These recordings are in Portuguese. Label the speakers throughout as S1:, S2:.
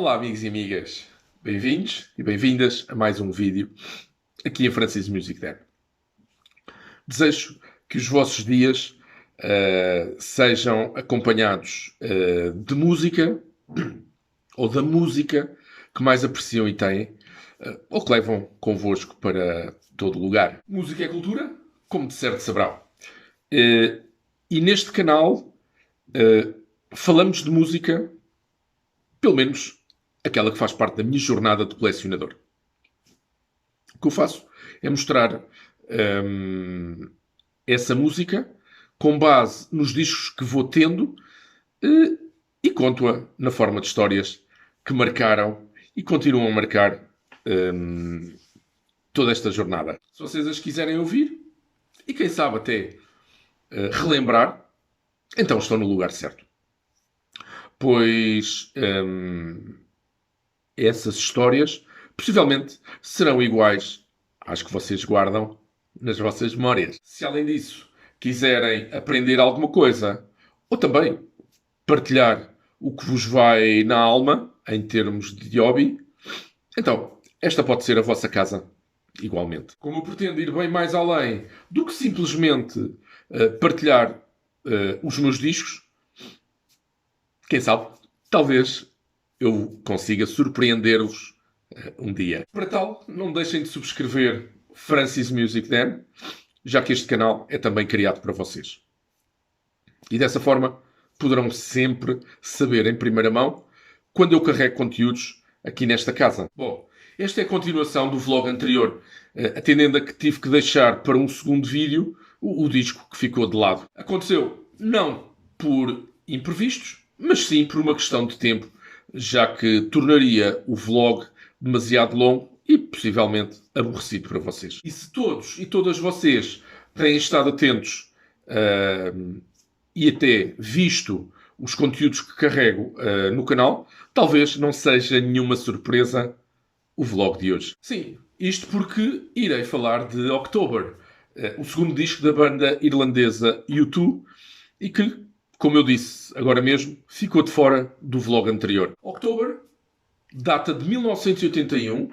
S1: Olá amigos e amigas, bem-vindos e bem-vindas a mais um vídeo aqui em Francis Music Den. Desejo que os vossos dias sejam acompanhados de música ou da música que mais apreciam e têm ou que levam convosco para todo lugar. Música é cultura, como de certo saberão. E neste canal falamos de música, pelo menos aquela que faz parte da minha jornada de colecionador. O que eu faço é mostrar essa música com base nos discos que vou tendo e conto-a na forma de histórias que marcaram e continuam a marcar toda esta jornada. Se vocês as quiserem ouvir e quem sabe até relembrar, então estão no lugar certo. Pois essas histórias possivelmente serão iguais às que vocês guardam nas vossas memórias. Se além disso quiserem aprender alguma coisa ou também partilhar o que vos vai na alma em termos de hobby, então esta pode ser a vossa casa igualmente. Como eu pretendo ir bem mais além do que simplesmente partilhar os meus discos, quem sabe, talvez eu consiga surpreender-vos um dia. Para tal, não deixem de subscrever Francis Music Den, já que este canal é também criado para vocês. E dessa forma, poderão sempre saber em primeira mão quando eu carrego conteúdos aqui nesta casa. Bom, esta é a continuação do vlog anterior, atendendo a que tive que deixar para um segundo vídeo o disco que ficou de lado. Aconteceu não por imprevistos, mas sim por uma questão de tempo, já que tornaria o vlog demasiado longo e possivelmente aborrecido para vocês. E se todos e todas vocês têm estado atentos e até visto os conteúdos que carrego no canal, talvez não seja nenhuma surpresa o vlog de hoje. Sim, isto porque irei falar de October, o segundo disco da banda irlandesa U2, e que, como eu disse agora mesmo, ficou de fora do vlog anterior. October data de 1981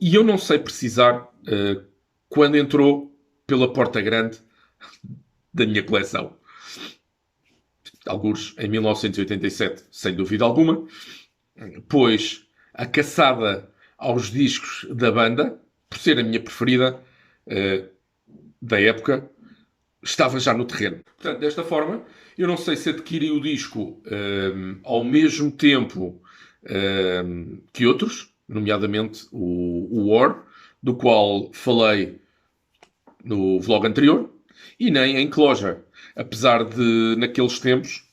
S1: e eu não sei precisar quando entrou pela porta grande da minha coleção. Alguns em 1987, sem dúvida alguma, pois a caçada aos discos da banda, por ser a minha preferida da época, estava já no terreno. Portanto, desta forma, eu não sei se adquiri o disco ao mesmo tempo que outros, nomeadamente o War, do qual falei no vlog anterior, e nem em Closure. Apesar de, naqueles tempos,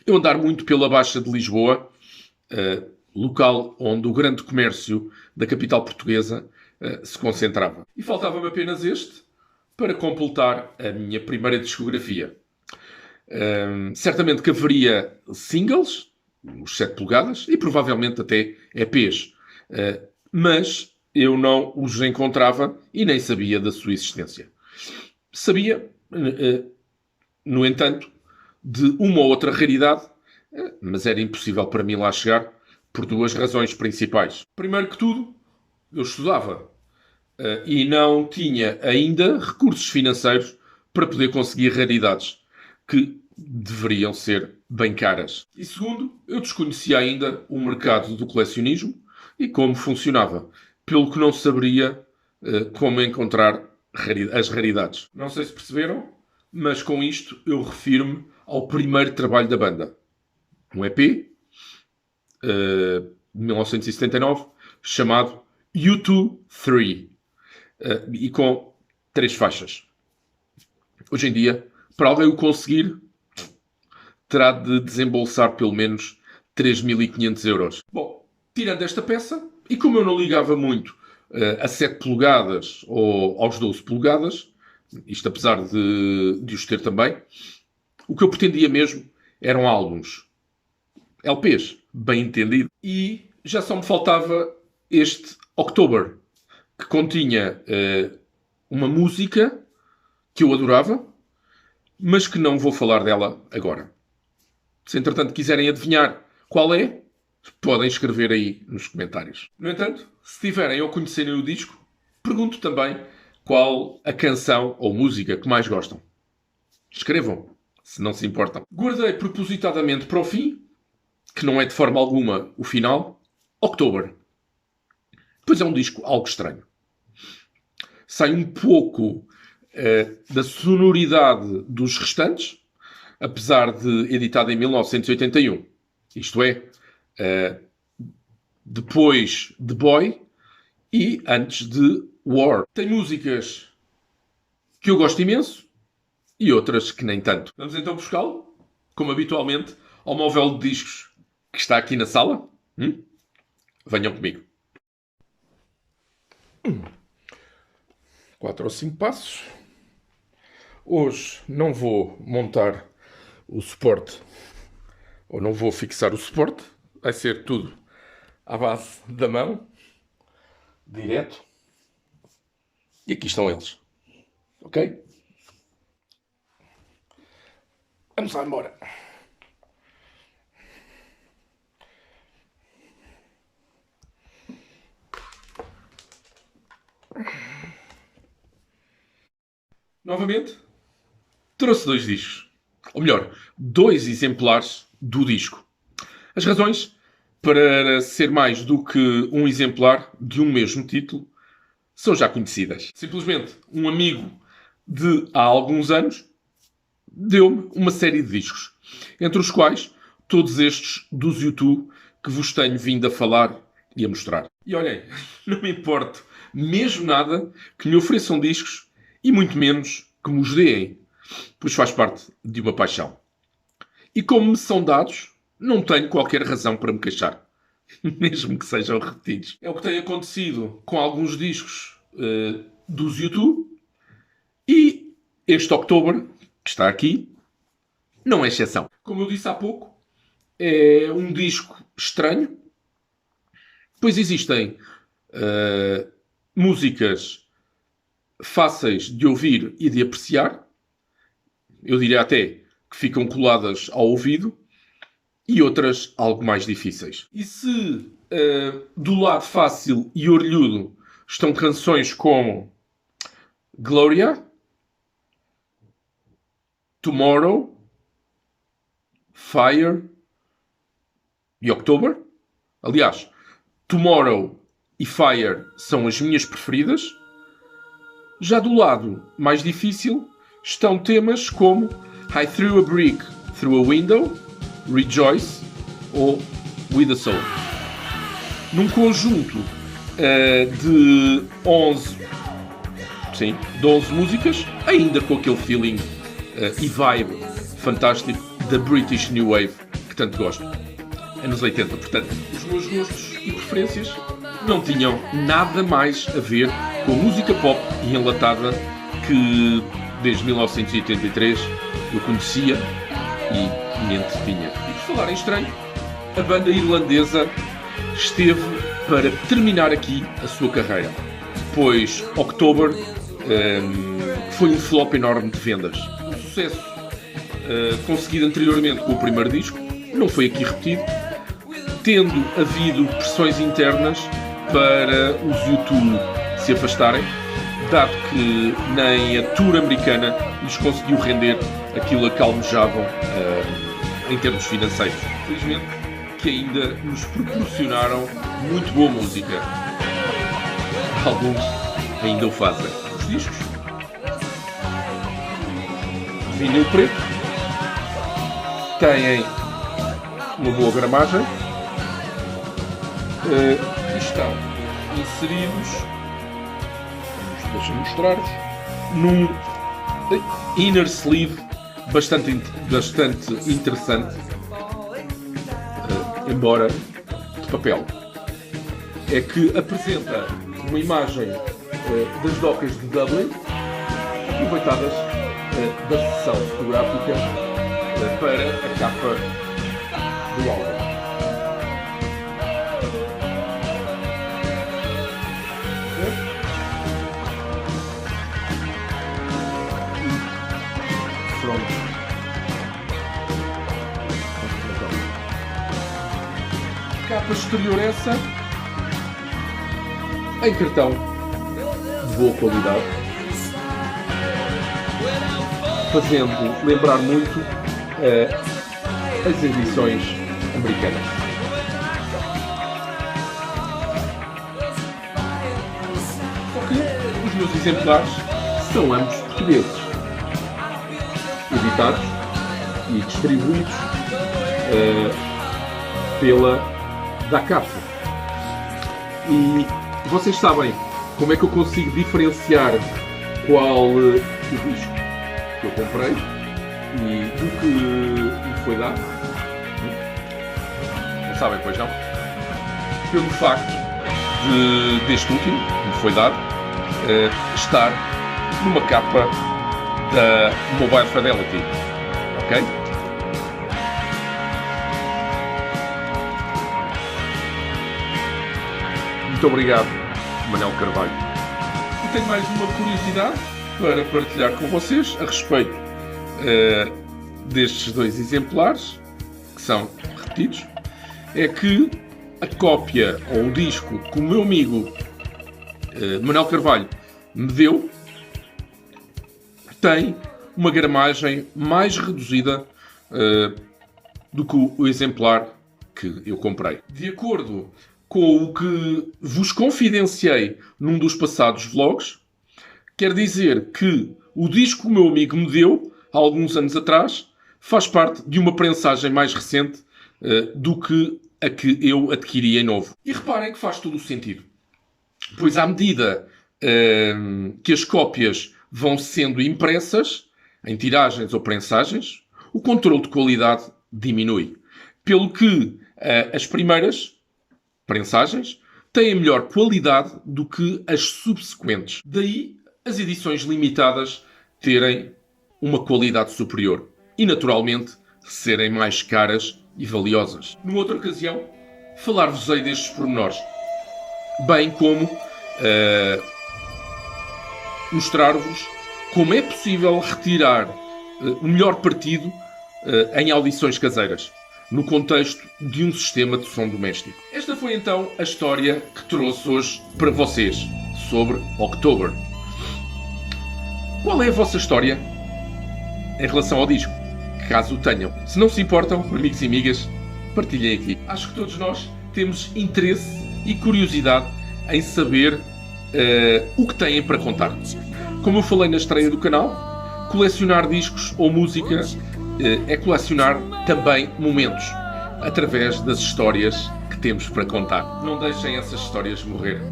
S1: eu andar muito pela Baixa de Lisboa, local onde o grande comércio da capital portuguesa se concentrava. E faltava-me apenas este para completar a minha primeira discografia. Certamente que haveria singles, os 7 polegadas, e provavelmente até EPs. Mas eu não os encontrava e nem sabia da sua existência. Sabia, no entanto, de uma ou outra raridade, mas era impossível para mim lá chegar por duas razões principais. Primeiro que tudo, eu estudava e não tinha ainda recursos financeiros para poder conseguir raridades que deveriam ser bem caras. E segundo, eu desconhecia ainda o mercado do colecionismo e como funcionava, pelo que não saberia como encontrar as raridades. Não sei se perceberam, mas com isto eu refiro-me ao primeiro trabalho da banda. Um EP de 1979 chamado U2 3 e com 3 faixas. Hoje em dia, para alguém o conseguir, terá de desembolsar pelo menos 3.500 euros. Bom, tirando esta peça, e como eu não ligava muito a 7 polegadas ou aos 12 polegadas, isto apesar de os ter também, o que eu pretendia mesmo eram álbuns. LPs, bem entendido. E já só me faltava este October, que continha uma música que eu adorava, mas que não vou falar dela agora. Se entretanto quiserem adivinhar Qual é? Podem escrever aí nos comentários. No entanto, se tiverem ou conhecerem o disco, pergunto também qual a canção ou música que mais gostam. Escrevam, se não se importam. Guardei propositadamente para o fim, que não é de forma alguma o final, October. Pois é um disco algo estranho. Sai um pouco da sonoridade dos restantes, apesar de editado em 1981. Isto é, depois de Boy e antes de War. Tem músicas que eu gosto imenso e outras que nem tanto. Vamos então buscá-lo, como habitualmente, ao móvel de discos que está aqui na sala. Venham comigo. 4 ou 5 passos. Hoje não vou montar o suporte, ou não vou fixar o suporte. Vai ser tudo à base da mão, direto. E aqui estão eles. Ok? Vamos lá embora. Novamente, trouxe 2 discos. Ou melhor, 2 exemplares do disco. As razões para ser mais do que um exemplar de um mesmo título são já conhecidas. Simplesmente, um amigo de há alguns anos deu-me uma série de discos, entre os quais todos estes dos YouTube que vos tenho vindo a falar e a mostrar. E olhem, não me importo mesmo nada que me ofereçam discos e muito menos que me os deem, pois faz parte de uma paixão. E como me são dados, não tenho qualquer razão para me queixar, mesmo que sejam repetidos. É o que tem acontecido com alguns discos dos YouTube e este October, que está aqui, não é exceção. Como eu disse há pouco, é um disco estranho, pois existem músicas fáceis de ouvir e de apreciar, eu diria até que ficam coladas ao ouvido, e outras algo mais difíceis. E se do lado fácil e orelhudo estão canções como Gloria, Tomorrow, Fire e October, aliás, Tomorrow e Fire são as minhas preferidas. Já do lado mais difícil estão temas como I Threw a Brick Through a Window, Rejoice ou With a Soul. Num conjunto de 11 músicas, ainda com aquele feeling e vibe fantástico da British New Wave que tanto gosto. Anos 80, portanto, os meus gostos e preferências não tinham nada mais a ver com a música pop e enlatada que desde 1983 eu conhecia e me entretinha. E por falar em estranho, a banda irlandesa esteve para terminar aqui a sua carreira, pois October foi um flop enorme de vendas. O sucesso conseguido anteriormente com o primeiro disco não foi aqui repetido, tendo havido pressões internas para os YouTube se afastarem, dado que nem a tour americana lhes conseguiu render aquilo a que almejavam em termos financeiros. Felizmente que ainda nos proporcionaram muito boa música. Alguns ainda o fazem. Os discos vinil preto têm uma boa gramagem e estão inseridos, deixa-me mostrar-vos, num inner sleeve bastante interessante, embora de papel. É que apresenta uma imagem das docas de Dublin, aproveitadas da sessão fotográfica para a capa do álbum. capa exterior essa, em cartão de boa qualidade, fazendo lembrar muito as edições americanas. Só que os meus exemplares são ambos portugueses, editados e distribuídos pela DaCap. E vocês sabem como é que eu consigo diferenciar qual o disco que eu comprei e do que me foi dado? Não sabem, pois não? Pelo facto deste último, que me foi dado, estar numa capa da Mobile Fidelity. Ok? Muito obrigado, Manel Carvalho. E tenho mais uma curiosidade para partilhar com vocês a respeito destes dois exemplares, que são repetidos. É que a cópia ou o disco que o meu amigo Manel Carvalho me deu tem uma gramagem mais reduzida do que o exemplar que eu comprei. De acordo com o que vos confidenciei num dos passados vlogs, quer dizer que o disco que o meu amigo me deu, há alguns anos atrás, faz parte de uma prensagem mais recente do que a que eu adquiri em novo. E reparem que faz todo o sentido. Pois à medida que as cópias vão sendo impressas, em tiragens ou prensagens, o controle de qualidade diminui. Pelo que as primeiras prensagens têm melhor qualidade do que as subsequentes. Daí as edições limitadas terem uma qualidade superior e, naturalmente, serem mais caras e valiosas. Numa outra ocasião, falar-vos-ei destes pormenores, bem como mostrar-vos como é possível retirar o melhor partido em audições caseiras, no contexto de um sistema de som doméstico. Esta foi então a história que trouxe hoje para vocês sobre October. Qual é a vossa história em relação ao disco? Caso o tenham. Se não se importam, amigos e amigas, partilhem aqui. Acho que todos nós temos interesse e curiosidade em saber o que têm para contar. Como eu falei na estreia do canal, colecionar discos ou música é colecionar também momentos, através das histórias que temos para contar. Não deixem essas histórias morrer.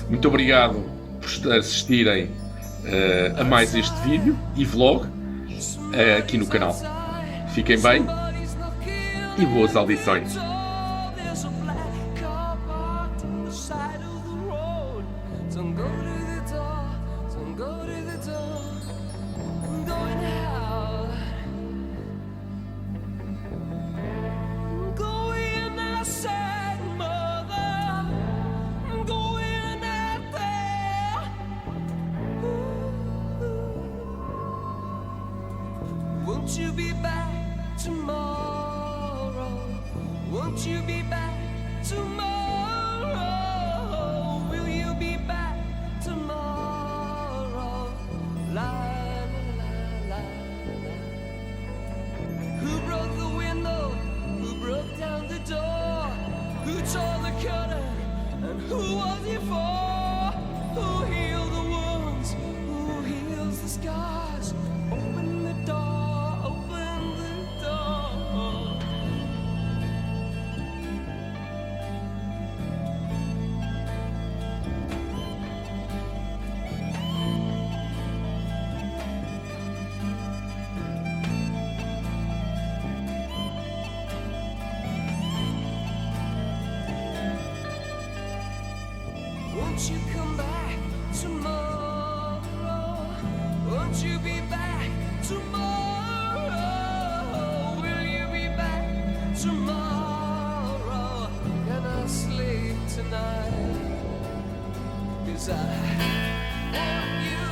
S1: Muito obrigado por assistirem a mais este vídeo e vlog aqui no canal. Fiquem bem e boas audições.
S2: Won't you be back tomorrow? Won't you be back tomorrow? Will you be back tomorrow? La la la la la. Who broke the window? Who broke down the door? Who tore the curtain? And who was it for? Who healed the wounds? Who heals the scars? Open the door. Won't you come back tomorrow? Won't you be back tomorrow? Will you be back tomorrow? Can I sleep tonight? 'Cause I want you